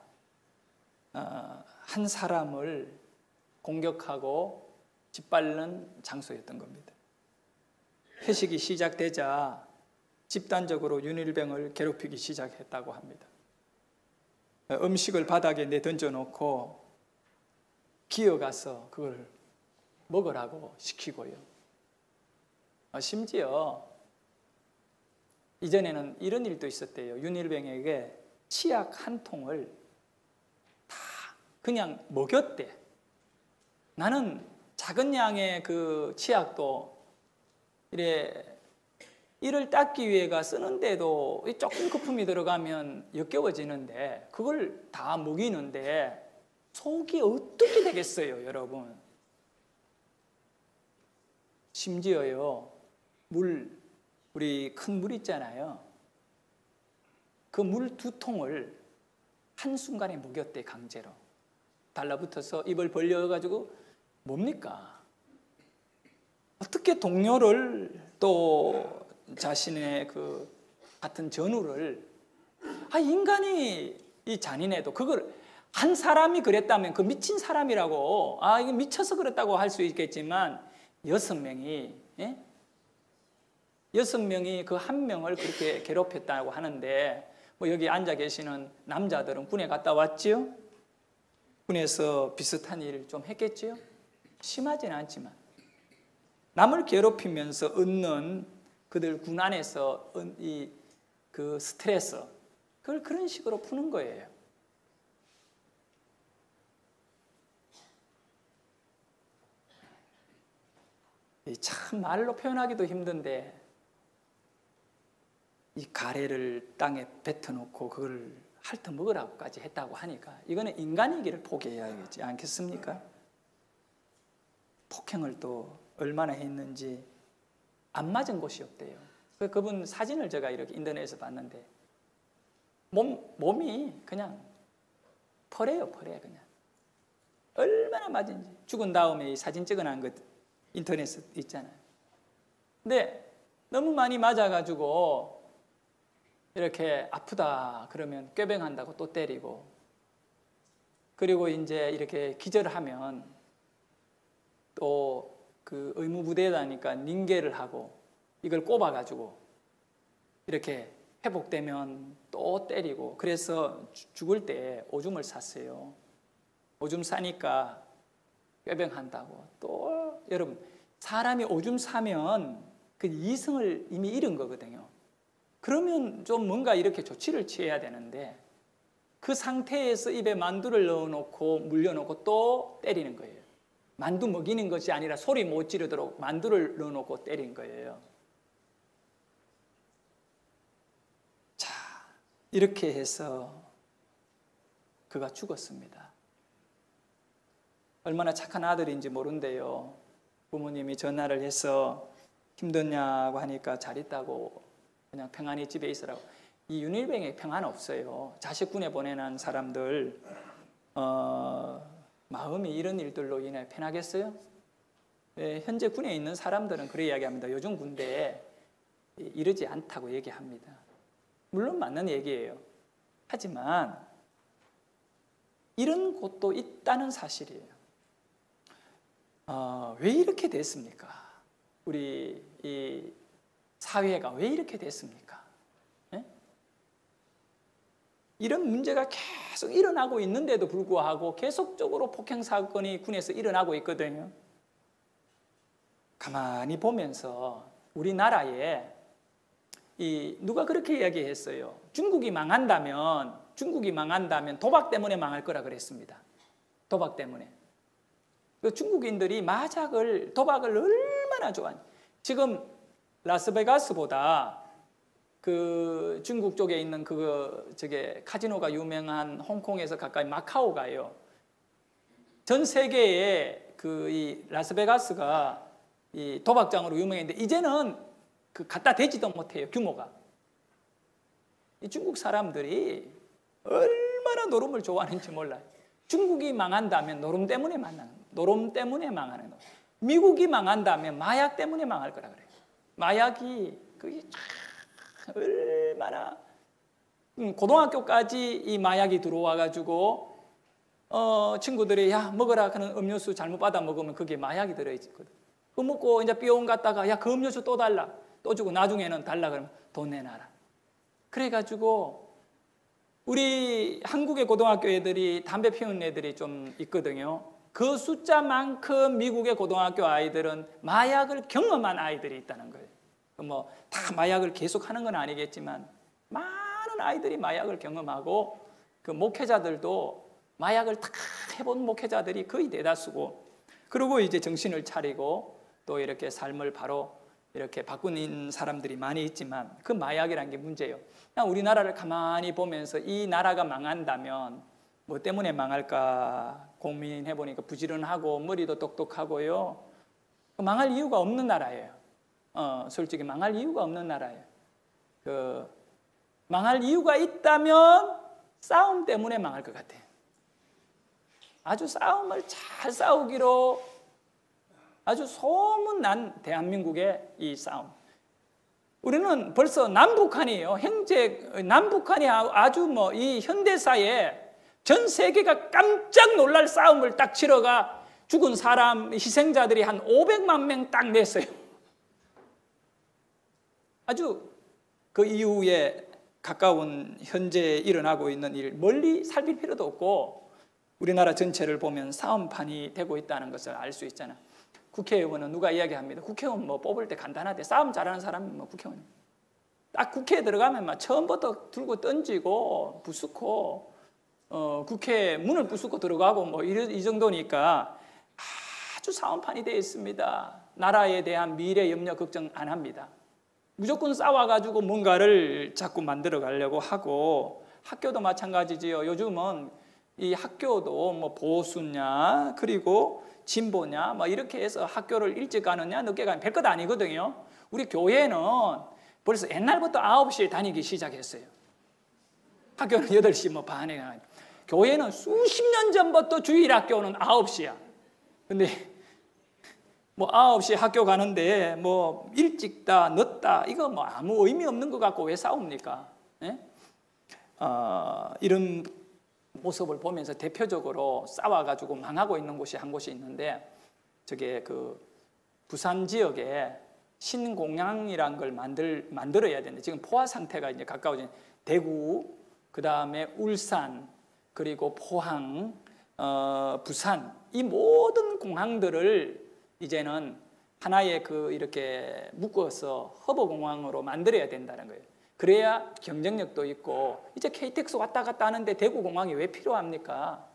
한 사람을 공격하고 짓밟는 장소였던 겁니다. 회식이 시작되자 집단적으로 윤일병을 괴롭히기 시작했다고 합니다. 음식을 바닥에 내던져 놓고 기어가서 그걸 먹으라고 시키고요. 심지어 이전에는 이런 일도 있었대요. 윤일병에게 치약 한 통을 다 그냥 먹였대. 나는 작은 양의 그 치약도 이를 닦기 위해가 쓰는데도 조금 거품이 들어가면 역겨워지는데 그걸 다 먹이는데 속이 어떻게 되겠어요, 여러분? 심지어요, 우리 큰 물 있잖아요. 그 물 2통을 한순간에 먹였대, 강제로. 달라붙어서 입을 벌려가지고 뭡니까? 어떻게 동료를 또 자신의 그 같은 전우를 인간이 이 잔인해도 그걸 한 사람이 그랬다면 그 미친 사람이라고 이게 미쳐서 그랬다고 할 수 있겠지만 6명이 6명이 그 한 명을 그렇게 괴롭혔다고 하는데 뭐 여기 앉아 계시는 남자들은 군에 갔다 왔지요? 군에서 비슷한 일을 좀 했겠지요? 심하지는 않지만 남을 괴롭히면서 얻는 그들 군 안에서 그 스트레스 그걸 그런 식으로 푸는 거예요. 참 말로 표현하기도 힘든데 이 가래를 땅에 뱉어놓고 그걸 핥아 먹으라고까지 했다고 하니까 이거는 인간이기를 포기해야겠지 않겠습니까? 폭행을 또 얼마나 했는지 안 맞은 곳이 없대요. 그분 사진을 제가 이렇게 인터넷에서 봤는데 몸이 그냥 펄해요, 펄해 그냥. 얼마나 맞은지. 죽은 다음에 이 사진 찍어놓은 것 인터넷에 있잖아요. 근데 너무 많이 맞아가지고 이렇게 아프다 그러면 꾀병한다고 또 때리고 그리고 이제 이렇게 기절하면 또 그 의무부대다니까 닌겔을 하고 이걸 꼽아가지고 이렇게 회복되면 또 때리고 그래서 죽을 때 오줌을 쌌어요. 오줌 싸니까 꾀병한다고 또 여러분 사람이 오줌 싸면 그 이성을 이미 잃은 거거든요. 그러면 좀 뭔가 이렇게 조치를 취해야 되는데 그 상태에서 입에 만두를 넣어놓고 물려놓고 또 때리는 거예요. 만두 먹이는 것이 아니라 소리 못 지르도록 만두를 넣어놓고 때린 거예요. 자, 이렇게 해서 그가 죽었습니다. 얼마나 착한 아들인지 모른대요. 부모님이 전화를 해서 힘드냐고 하니까 잘 있다고 그냥 평안히 집에 있으라고. 이 윤일병에 평안 없어요. 자식 군에 보내는 사람들 마음이 이런 일들로 인해 편하겠어요? 현재 군에 있는 사람들은 그래 이야기합니다. 요즘 군대에 이러지 않다고 얘기합니다. 물론 맞는 얘기예요. 하지만 이런 곳도 있다는 사실이에요. 왜 이렇게 됐습니까? 우리 이 사회가 왜 이렇게 됐습니까? 예? 이런 문제가 계속 일어나고 있는데도 불구하고 계속적으로 폭행 사건이 군에서 일어나고 있거든요. 가만히 보면서 우리나라에 누가 그렇게 이야기했어요. 중국이 망한다면 도박 때문에 망할 거라 그랬습니다. 도박 때문에. 그 중국인들이 도박을 얼마나 좋아하냐. 지금 라스베가스보다 그 중국 쪽에 있는 저게 카지노가 유명한 홍콩에서 가까이 마카오가요. 전 세계에 이 라스베가스가 이 도박장으로 유명했는데 이제는 갖다 대지도 못해요. 규모가. 이 중국 사람들이 얼마나 노름을 좋아하는지 몰라요. 중국이 망한다면 노름 때문에 망하는 거. 미국이 망한다면 마약 때문에 망할 거라 그래요. 마약이 그게 얼마나 고등학교까지 이 마약이 들어와 가지고 친구들이 야 먹어라 하는 음료수 잘못 받아 먹으면 그게 마약이 들어있거든. 그거 먹고 이제 병원 갔다가 야 그 음료수 또 달라. 또 주고 나중에는 달라 그러면 돈 내놔라. 그래가지고 우리 한국의 고등학교 애들이 담배 피우는 애들이 좀 있거든요. 그 숫자만큼 미국의 고등학교 아이들은 마약을 경험한 아이들이 있다는 거예요. 뭐 다 마약을 계속 하는 건 아니겠지만 많은 아이들이 마약을 경험하고 그 목회자들도 마약을 다 해본 목회자들이 거의 대다수고 그리고 이제 정신을 차리고 또 이렇게 삶을 바로 이렇게 바꾸는 사람들이 많이 있지만 그 마약이라는 게 문제예요. 그냥 우리나라를 가만히 보면서 이 나라가 망한다면 뭐 때문에 망할까 고민해 보니까 부지런하고 머리도 똑똑하고요. 망할 이유가 없는 나라예요. 솔직히 망할 이유가 없는 나라예요. 망할 이유가 있다면 싸움 때문에 망할 것 같아요. 아주 싸움을 잘 싸우기로 아주 소문난 대한민국의 이 싸움. 우리는 벌써 남북한이에요. 남북한이 아주 이 현대사에 전 세계가 깜짝 놀랄 싸움을 딱 치러가 죽은 사람, 희생자들이 한 500만 명 딱 냈어요. 아주 그 이후에 가까운 현재 일어나고 있는 일 멀리 살필 필요도 없고 우리나라 전체를 보면 싸움판이 되고 있다는 것을 알 수 있잖아. 국회의원은 누가 이야기합니다. 국회의원 뽑을 때 간단하대. 싸움 잘하는 사람이 국회의원. 딱 국회에 들어가면 처음부터 들고 던지고 부수고 국회 문을 부수고 들어가고 이 정도니까 아주 싸움판이 되어 있습니다. 나라에 대한 미래 염려 걱정 안 합니다. 무조건 싸워가지고 뭔가를 자꾸 만들어 가려고 하고 학교도 마찬가지지요. 요즘은 이 학교도 보수냐 그리고 진보냐 이렇게 해서 학교를 일찍 가느냐 늦게 가느냐 별것 아니거든요. 우리 교회는 벌써 옛날부터 9시에 다니기 시작했어요. 학교는 8시 반에 가요. 교회는 수십 년 전부터 주일학교는 9시야. 근데 9시에 학교 가는데 일찍다 늦다 이거 아무 의미 없는 것 같고 왜 싸웁니까? 예? 이런 모습을 보면서 대표적으로 싸워가지고 망하고 있는 곳이 한 곳이 있는데 저게 부산 지역에 신공항이란 걸 만들어야 되는데 지금 포화 상태가 이제 가까워진 대구, 그 다음에 울산, 그리고 포항, 부산 이 모든 공항들을 이제는 하나의 이렇게 묶어서 허브공항으로 만들어야 된다는 거예요. 그래야 경쟁력도 있고 이제 KTX 왔다 갔다 하는데 대구공항이 왜 필요합니까?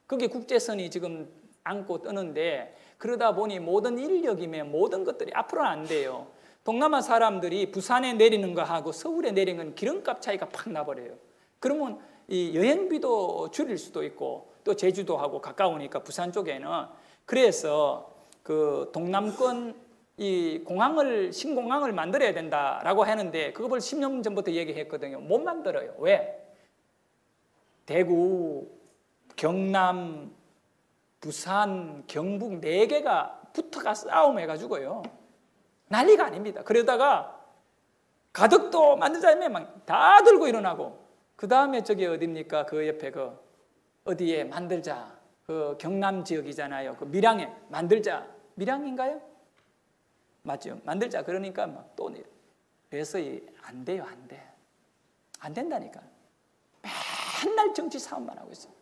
그게 국제선이 지금 안고 뜨는데 그러다 보니 모든 인력이면 모든 것들이 앞으로는 안 돼요. 동남아 사람들이 부산에 내리는 거하고 서울에 내리는 건 기름값 차이가 팍 나버려요. 그러면 이 여행비도 줄일 수도 있고 또 제주도하고 가까우니까 부산 쪽에는 그래서 동남권 이 신공항을 만들어야 된다라고 하는데 그거 벌써 10년 전부터 얘기했거든요. 못 만들어요. 왜? 대구, 경남, 부산, 경북 4개가 붙어가 싸움해가지고요. 난리가 아닙니다. 그러다가 가덕도 만들자면 막 다 들고 일어나고 그 다음에 저기 어딥니까? 그 옆에 어디에 만들자. 경남 지역이잖아요. 밀양에 만들자. 밀양인가요? 맞죠? 만들자. 그러니까 또 내려. 그래서 안 돼요, 안 돼. 안 된다니까. 맨날 정치 싸움만 하고 있어요.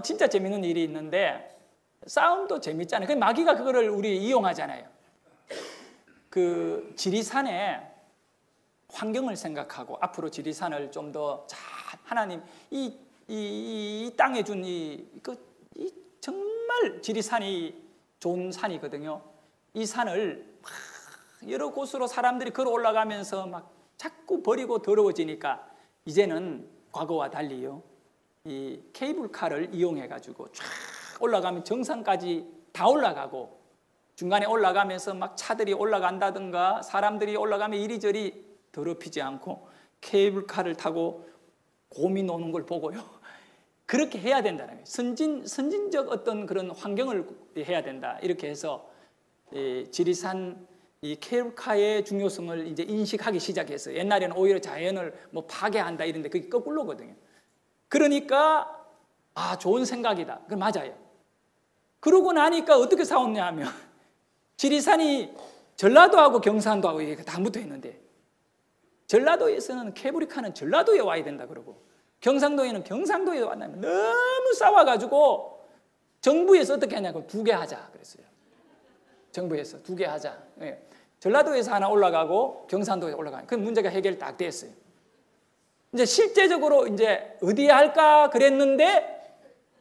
진짜 재밌는 일이 있는데 싸움도 재밌잖아요. 그 마귀가 그거를 우리 이용하잖아요. 그 지리산에 환경을 생각하고 앞으로 지리산을 좀 더 잘 하나님 이 땅에 준 정말 지리산이 좋은 산이거든요. 이 산을 막 여러 곳으로 사람들이 걸어 올라가면서 막 자꾸 버리고 더러워지니까 이제는 과거와 달리요. 이 케이블카를 이용해 가지고 쫙 올라가면 정상까지 다 올라가고 중간에 올라가면서 막 차들이 올라간다든가 사람들이 올라가면 이리저리 더럽히지 않고 케이블카를 타고 곰이 노는 걸 보고요. 그렇게 해야 된다는 거예요. 선진적 어떤 그런 환경을 해야 된다. 이렇게 해서 지리산 이 케이블카의 중요성을 이제 인식하기 시작했어요. 옛날에는 오히려 자연을 뭐 파괴한다 이런데 그게 거꾸로거든요. 그러니까 좋은 생각이다. 그건 맞아요. 그러고 나니까 어떻게 싸웠냐 하면 지리산이 전라도하고 경상도하고 이게 다 붙어 있는데 전라도에서는 케이블카는 전라도에 와야 된다 그러고 경상도에는 경상도에 왔다면 너무 싸워가지고 정부에서 어떻게 하냐고 2개 하자 그랬어요. 정부에서 2개 하자. 네. 전라도에서 하나 올라가고 경상도에 올라가는 그 문제가 해결 딱 됐어요. 이제 실제적으로 이제 어디에 할까 그랬는데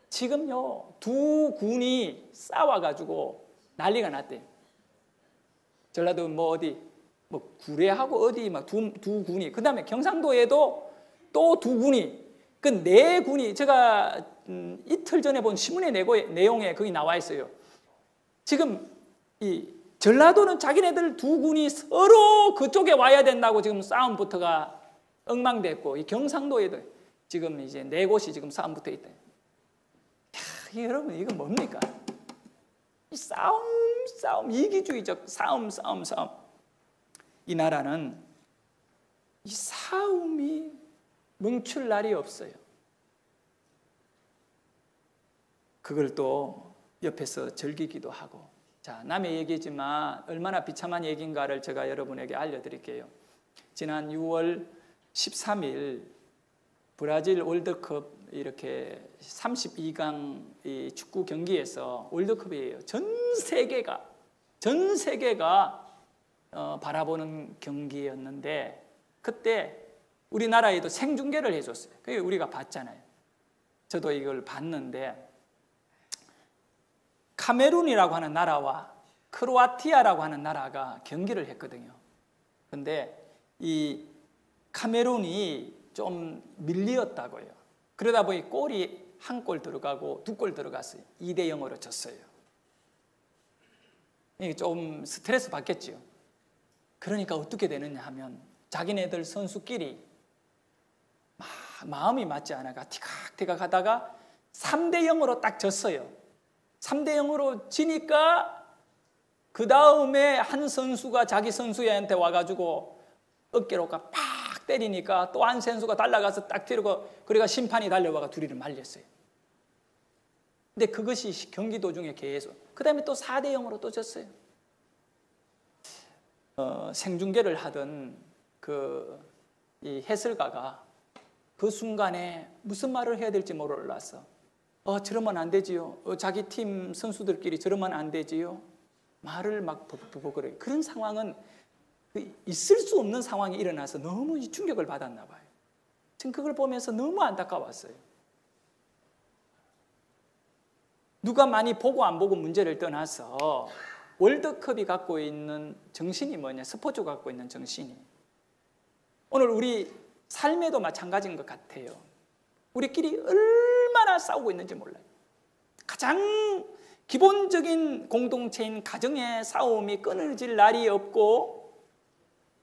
지금요 2 군이 싸워가지고 난리가 났대요. 전라도 뭐 어디 뭐 구례하고 어디 막 두 군이 그다음에 경상도에도 또 2 군이 그 4군이 제가 이틀 전에 본 신문의 내용에 거기 나와 있어요. 지금 이 전라도는 자기네들 2 군이 서로 그쪽에 와야 된다고 지금 싸움부터가 엉망됐고 이 경상도에도 지금 이제 4곳이 지금 싸움부터 있다. 여러분 이건 뭡니까? 이 싸움 이기주의적 싸움. 이 나라는 이 싸움이 멈출 날이 없어요. 그걸 또 옆에서 즐기기도 하고. 자, 남의 얘기지만 얼마나 비참한 얘기인가를 제가 여러분에게 알려드릴게요. 지난 6월 13일 브라질 월드컵 이렇게 32강 이 축구 경기에서 월드컵이에요. 전 세계가 바라보는 경기였는데 그때 우리나라에도 생중계를 해줬어요. 그게 우리가 봤잖아요. 저도 이걸 봤는데 카메룬이라고 하는 나라와 크로아티아라고 하는 나라가 경기를 했거든요. 그런데 이 카메룬이 좀 밀리었다고요. 그러다 보니 골이 1골 들어가고 2골 들어갔어요. 2대0으로 졌어요. 이게 좀 스트레스 받겠죠. 그러니까 어떻게 되느냐 하면 자기네들 선수끼리 마음이 맞지 않아가 티각티각 하다가 3대0으로 딱 졌어요. 3대0으로 지니까 그 다음에 한 선수가 자기 선수한테 와가지고 어깨로 팍 때리니까 또 한 선수가 달라가서 딱 때리고 그러니까 심판이 달려와가 둘이를 말렸어요. 근데 그것이 경기 도중에 계속 그 다음에 또 4대0으로 또 졌어요. 생중계를 하던 이 해설가가 그 순간에 무슨 말을 해야 될지 몰라서 저러면 안 되지요. 자기 팀 선수들끼리 저러면 안 되지요. 말을 막 버벅버벅거려요. 그런 상황은 있을 수 없는 상황이 일어나서 너무 충격을 받았나 봐요. 지금 그걸 보면서 너무 안타까웠어요. 누가 많이 보고 안 보고 문제를 떠나서 월드컵이 갖고 있는 정신이 뭐냐? 스포츠가 갖고 있는 정신이 오늘 우리 삶에도 마찬가지인 것 같아요. 우리끼리 얼마나 싸우고 있는지 몰라요. 가장 기본적인 공동체인 가정의 싸움이 끊어질 날이 없고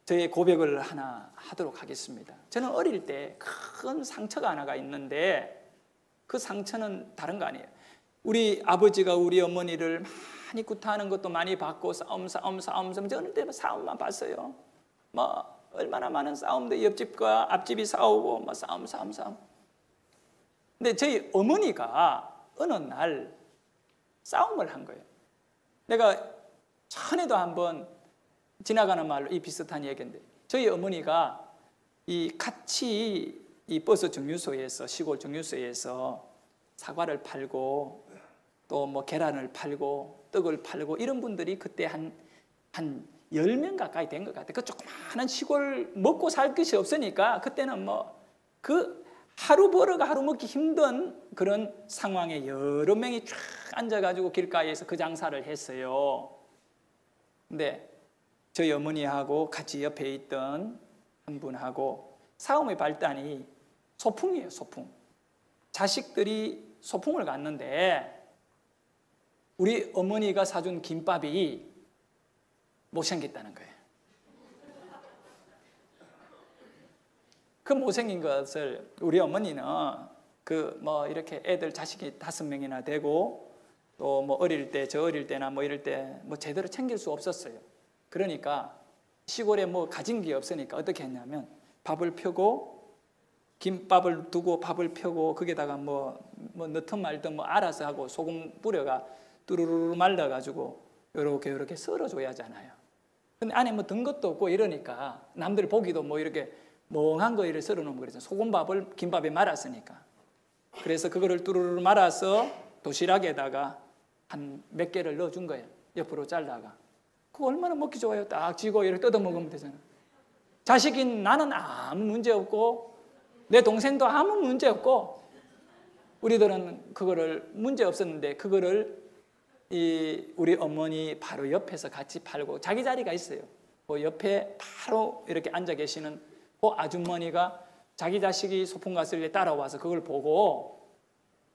저의 고백을 하나 하도록 하겠습니다. 저는 어릴 때 큰 상처가 하나가 있는데 그 상처는 다른 거 아니에요. 우리 아버지가 우리 어머니를 많이 구타하는 것도 많이 봤고 싸움 저는 때 싸움만 봤어요. 뭐 얼마나 많은 싸움도 옆집과 앞집이 싸우고 뭐 싸움. 근데 저희 어머니가 어느 날 싸움을 한 거예요. 내가 전에도 한번 지나가는 말로 이 비슷한 얘기인데, 저희 어머니가 같이 이 버스 정류소에서, 시골 정류소에서 사과를 팔고 또 뭐 계란을 팔고 떡을 팔고 이런 분들이 그때 한 10명 가까이 된 것 같아요. 그 조그마한 시골 먹고 살 것이 없으니까 그때는 뭐 그 하루 벌어가 하루 먹기 힘든 그런 상황에 여러 명이 쫙 앉아가지고 길가에서 그 장사를 했어요. 근데 저희 어머니하고 같이 옆에 있던 한 분하고 싸움의 발단이 소풍이에요, 소풍. 자식들이 소풍을 갔는데 우리 어머니가 사준 김밥이 못생겼다는 거예요. 그 못생긴 것을 우리 어머니는 그 뭐 이렇게 애들 자식이 5명이나 되고 또 뭐 어릴 때, 저 어릴 때나 뭐 이럴 때 뭐 제대로 챙길 수 없었어요. 그러니까 시골에 뭐 가진 게 없으니까 어떻게 했냐면 밥을 펴고 김밥을 두고 밥을 펴고 거기다가 뭐 넣든 말든 뭐 알아서 하고 소금 뿌려가 뚜루루루 말라가지고 요렇게 썰어줘야 하잖아요. 근데 안에 뭐 든 것도 없고 이러니까 남들 보기도 뭐 이렇게 멍한 거 이렇게 썰어놓으면 그러죠. 소금밥을 김밥에 말았으니까. 그래서 그거를 뚜루루루 말아서 도시락에다가 한 몇 개를 넣어준 거예요. 옆으로 잘라가. 그거 얼마나 먹기 좋아요. 딱 쥐고 이렇게 뜯어 먹으면 되잖아. 자식인 나는 아무 문제 없고 내 동생도 아무 문제 없고 우리들은 그거를 문제 없었는데 그거를 우리 어머니 바로 옆에서 같이 팔고 자기 자리가 있어요. 그 옆에 바로 이렇게 앉아 계시는 그 아주머니가 자기 자식이 소풍 갔을 때 따라와서 그걸 보고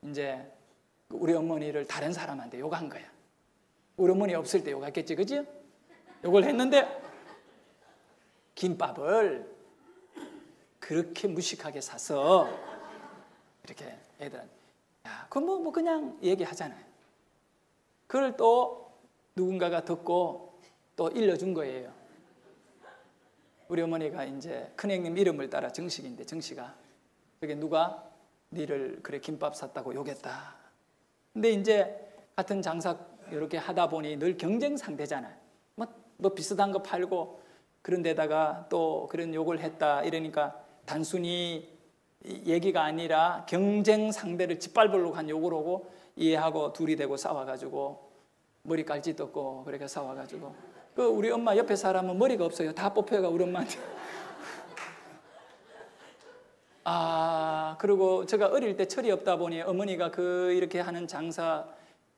이제 우리 어머니를 다른 사람한테 욕한 거야. 우리 어머니 없을 때 욕했겠지, 그지? 욕을 했는데 김밥을 그렇게 무식하게 사서 이렇게 애들한테 야, 그건 뭐 그냥 얘기하잖아요. 그걸 또 누군가가 듣고 또 일러준 거예요. 우리 어머니가 이제 큰형님 이름을 따라 정식인데 정식아, 그게 누가 니를 그래 김밥 샀다고 욕했다. 근데 이제 같은 장사 이렇게 하다 보니 늘 경쟁 상대잖아요. 뭐 비슷한 거 팔고 그런 데다가 또 그런 욕을 했다 이러니까 단순히 얘기가 아니라 경쟁 상대를 짓밟으려고 한 욕을 하고 이해하고 둘이 되고 싸워가지고 머리 깔짓 없고 그렇게 싸워가지고 그 우리 엄마 옆에 사람은 머리가 없어요. 다 뽑혀가 우리 엄마한테. 그리고 제가 어릴 때 철이 없다 보니 어머니가 이렇게 하는 장사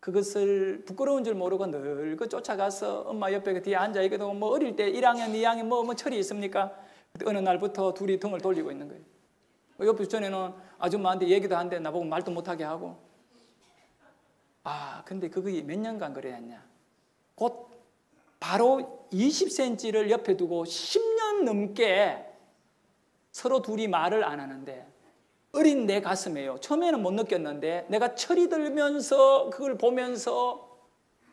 그것을 부끄러운 줄 모르고 늘 그 쫓아가서 엄마 옆에 그 뒤에 앉아 있거든. 뭐 어릴 때 1학년, 2학년 뭐 철이 있습니까? 어느 날부터 둘이 등을 돌리고 있는 거예요. 옆에 전에는 아줌마한테 얘기도 한데 나보고 말도 못하게 하고. 근데 그게 몇 년간 그래야 했냐? 곧 바로 20cm를 옆에 두고 10년 넘게 서로 둘이 말을 안 하는데 어린 내 가슴에요. 처음에는 못 느꼈는데 내가 철이 들면서 그걸 보면서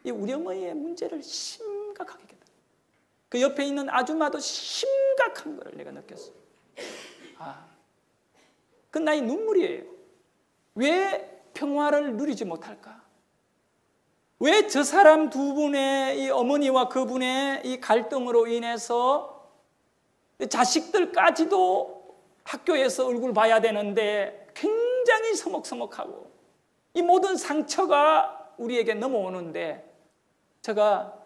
이 우리 어머니의 문제를 심각하게 깨달아. 그 옆에 있는 아줌마도 심각한 걸 내가 느꼈어요. 그 나의 눈물이에요. 왜 평화를 누리지 못할까? 왜 저 사람 두 분의 이 어머니와 그분의 이 갈등으로 인해서 자식들까지도 학교에서 얼굴 봐야 되는데 굉장히 서먹서먹하고 이 모든 상처가 우리에게 넘어오는데 제가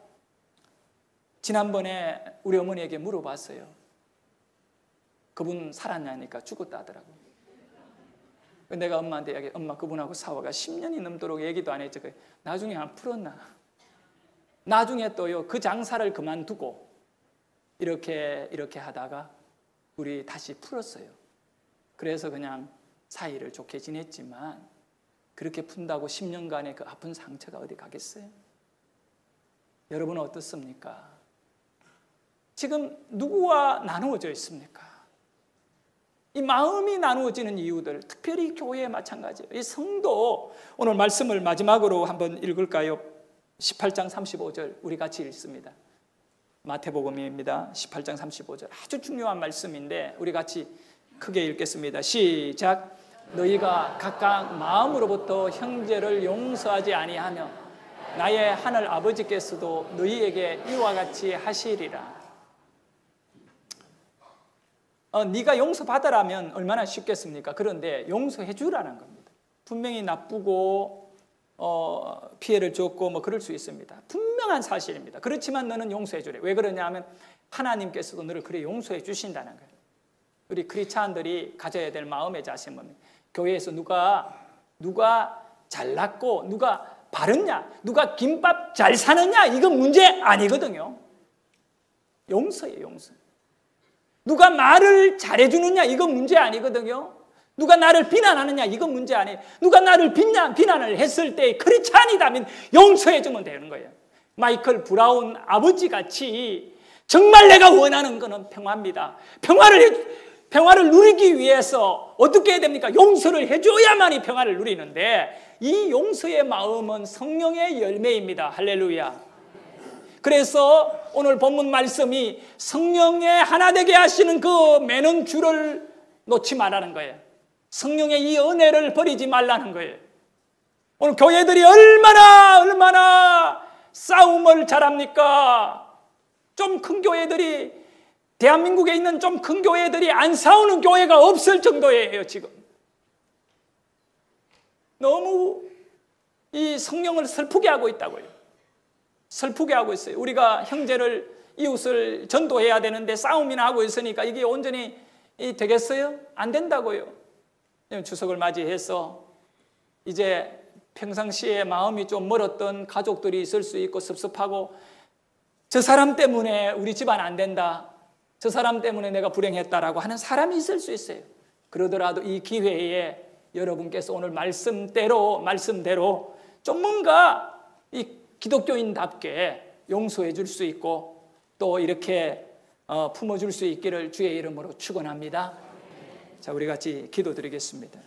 지난번에 우리 어머니에게 물어봤어요. 그분 살았냐니까 죽었다 하더라고요. 내가 엄마한테 이야기해. 엄마 그분하고 싸워가 10년이 넘도록 얘기도 안 했죠. 나중에 안 풀었나? 나중에 또요 그 장사를 그만두고 이렇게 하다가 우리 다시 풀었어요. 그래서 그냥 사이를 좋게 지냈지만 그렇게 푼다고 10년간의 그 아픈 상처가 어디 가겠어요? 여러분은 어떻습니까? 지금 누구와 나누어져 있습니까? 이 마음이 나누어지는 이유들, 특별히 교회에 마찬가지예요. 이 성도, 오늘 말씀을 마지막으로 한번 읽을까요? 18장 35절 우리 같이 읽습니다. 마태복음입니다. 18장 35절 아주 중요한 말씀인데 우리 같이 크게 읽겠습니다. 시작. 너희가 각각 마음으로부터 형제를 용서하지 아니하며 나의 하늘 아버지께서도 너희에게 이와 같이 하시리라. 네가 용서받으라면 얼마나 쉽겠습니까? 그런데 용서해 주라는 겁니다. 분명히 나쁘고 피해를 줬고 뭐 그럴 수 있습니다. 분명한 사실입니다. 그렇지만 너는 용서해 주래. 왜 그러냐면 하나님께서도 너를 그래 용서해 주신다는 거예요. 우리 크리스찬들이 가져야 될 마음의 자세는 교회에서 누가 잘났고 누가 바르냐, 누가 김밥 잘 사느냐, 이건 문제 아니거든요. 용서예요, 용서. 누가 말을 잘해주느냐, 이건 문제 아니거든요. 누가 나를 비난하느냐, 이건 문제 아니에요. 누가 나를 비난을 했을 때 크리스찬이라면 용서해주면 되는 거예요. 마이클 브라운 아버지같이 정말 내가 원하는 것은 평화입니다. 평화를 누리기 위해서 어떻게 해야 됩니까? 용서를 해줘야만이 평화를 누리는데 이 용서의 마음은 성령의 열매입니다. 할렐루야. 그래서 오늘 본문 말씀이 성령의 하나 되게 하시는 그 매는 줄을 놓지 말라는 거예요. 성령의 이 은혜를 버리지 말라는 거예요. 오늘 교회들이 얼마나 싸움을 잘합니까? 좀 큰 교회들이, 대한민국에 있는 좀 큰 교회들이 안 싸우는 교회가 없을 정도예요, 지금. 너무 이 성령을 슬프게 하고 있다고요. 슬프게 하고 있어요. 우리가 형제를, 이웃을 전도해야 되는데 싸움이나 하고 있으니까 이게 온전히 되겠어요? 안 된다고요. 추석을 맞이해서 이제 평상시에 마음이 좀 멀었던 가족들이 있을 수 있고 섭섭하고 저 사람 때문에 우리 집안 안 된다, 저 사람 때문에 내가 불행했다라고 하는 사람이 있을 수 있어요. 그러더라도 이 기회에 여러분께서 오늘 말씀대로 좀 뭔가 이 기독교인답게 용서해 줄 수 있고 또 이렇게 품어줄 수 있기를 주의 이름으로 축원합니다. 자, 우리 같이 기도드리겠습니다.